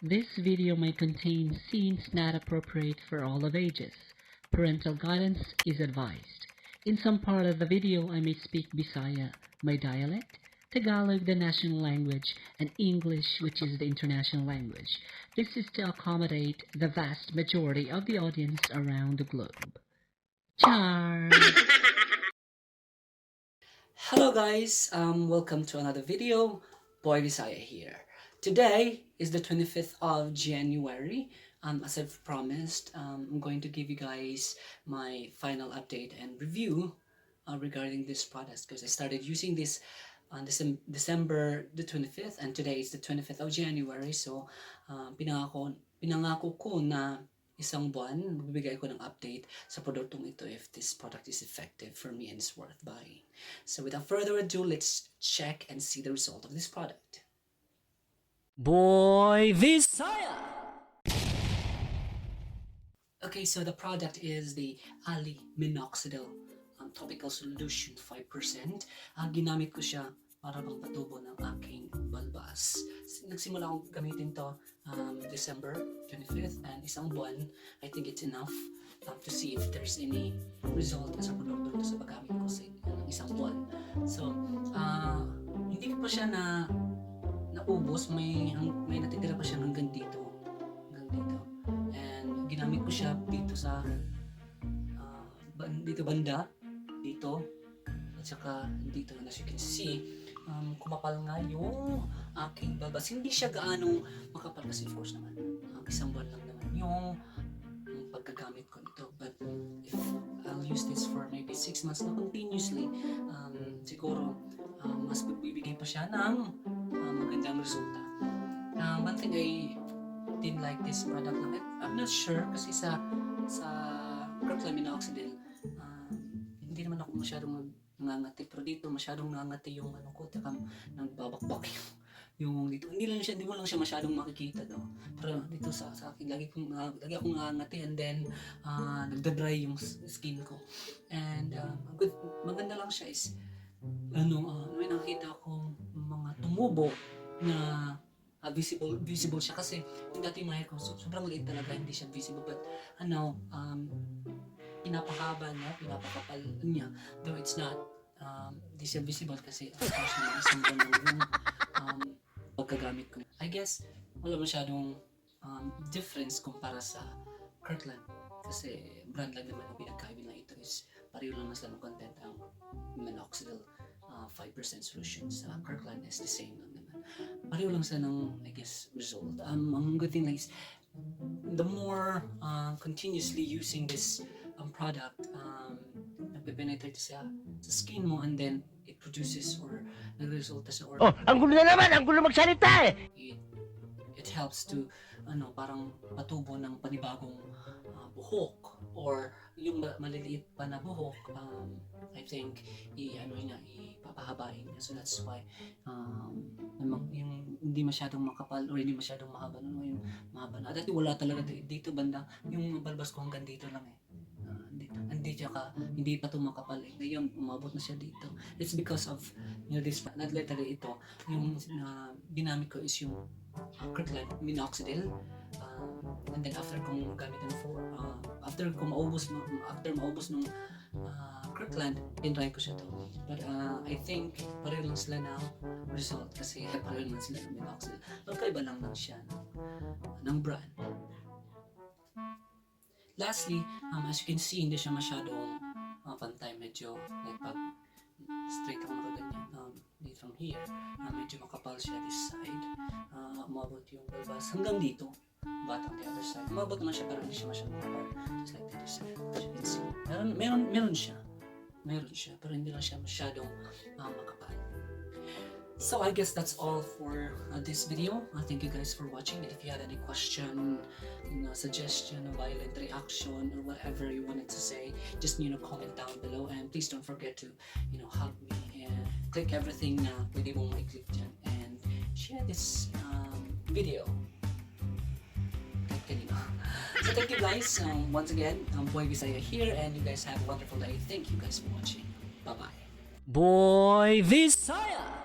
This video may contain scenes not appropriate for all of ages. Parental guidance is advised. In some part of the video, I may speak Bisaya, my dialect, Tagalog, the national language, and English, which is the international language. This is to accommodate the vast majority of the audience around the globe. Char! Hello guys, welcome to another video. BhoyVizhaya here. Today is the 25th of January. As I've promised, I'm going to give you guys my final update and review regarding this product because I started using this on December the 25th and today is the 25th of January. So pinangako ko na isang buwan, magbibigay ko ng update sa produktong ito if this product is effective for me and is worth buying. So without further ado, let's check and see the result of this product. BhoyVizhaya! Okay, so the product is the ALI MINOXIDil topical solution 5%. Ginamit ko siya para bang patubo ng aking balbas. Nagsimula akong gamitin to December 25th and isang buwan. I think it's enough to see if there's any result sa produkto ito sa paggamit ko sa isang buwan. So, hindi ko pa siya naubos. May natitira pa siya hanggang dito. And ginamit ko siya dito sa dito banda, dito, at saka dito, as you can see, kumapal nga yung aking balbas. Hindi siya gaanong makapal kasi force naman. Isang buwan lang naman yung paggagamit ko nito. But if I'll use this for maybe 6 months na continuously, siguro mas magbibigay pa siya ng magandang resulta. One thing I didn't like this product lang, I'm not sure kasi sa ALI MINOXIDil, hindi naman ako masyadong nangangati, pero dito masyadong nangangati yung ano ko, taka nagbabakbak yung dito. Hindi mo lang siya masyadong makikita, no? Pero dito sa akin, lagi akong nangangati and then nagda-dry yung skin ko. And maganda lang siya is may nakita akong mga tumubo na visible siya kasi yung dati yung hair ko sobrang liit talaga, hindi siya visible, but pinapahaba niya, pinapakapal niya, though it's not hindi siya visible kasi of course na isang buwan yung pagkagamit ko. I guess wala masyadong difference kumpara sa Kirkland kasi brand lang naman ang pinagkaiba na ito is pareho lang na sila ng content. Ang minoxidil 5% solution sa Kirkland is the same lang naman. Pareho lang sila ng, I guess, result. Ang good thing lang is the more continuously using this product, nagpe-penetrate sa skin mo and then it produces or nagresulta sa Oh, ang gulo na naman! Ang gulo magsalita eh! It helps to parang patubo ng panibagong buhok or yung maliliit pa na buhok, I think ipapahabain niya. So that's why yung hindi masyadong makapal or hindi masyadong mahaba, yung mahaba na. Dati wala talaga dito banda, yung balbas ko hanggang dito lang eh. Hindi pa ito makapal eh. Ngayon, umabot na siya dito. It's because of this, not literally ito. Yung ginamit ko is yung Kirkland minoxidil. And then after kong gamitin after maubos nung Kirkland, tinry ko siya to. But I think pareho lang sila ng result kasi pareho lang sila ng minoxidil. Magkaiba lang siya ng brand. Lastly, as you can see, hindi siya masyadong pantay. Medyo like pag straight ako nakaganyan from here, medyo makapal siya this side. Umabot yung balbas hanggang dito, but on the other side umabot naman siya pero hindi siya masyadong makapal, just like this. As you can see, meron siya pero hindi lang siya masyadong makapal. So I guess that's all for this video. Thank you guys for watching. If you had any question, suggestion, violent reaction, or whatever you wanted to say, just comment down below. And please don't forget to help me and click everything na pwede mong i-click dyan and share this video. So thank you guys. Once again, BhoyVizhaya here, and you guys have a wonderful day. Thank you guys for watching. Bye bye. BhoyVizhaya!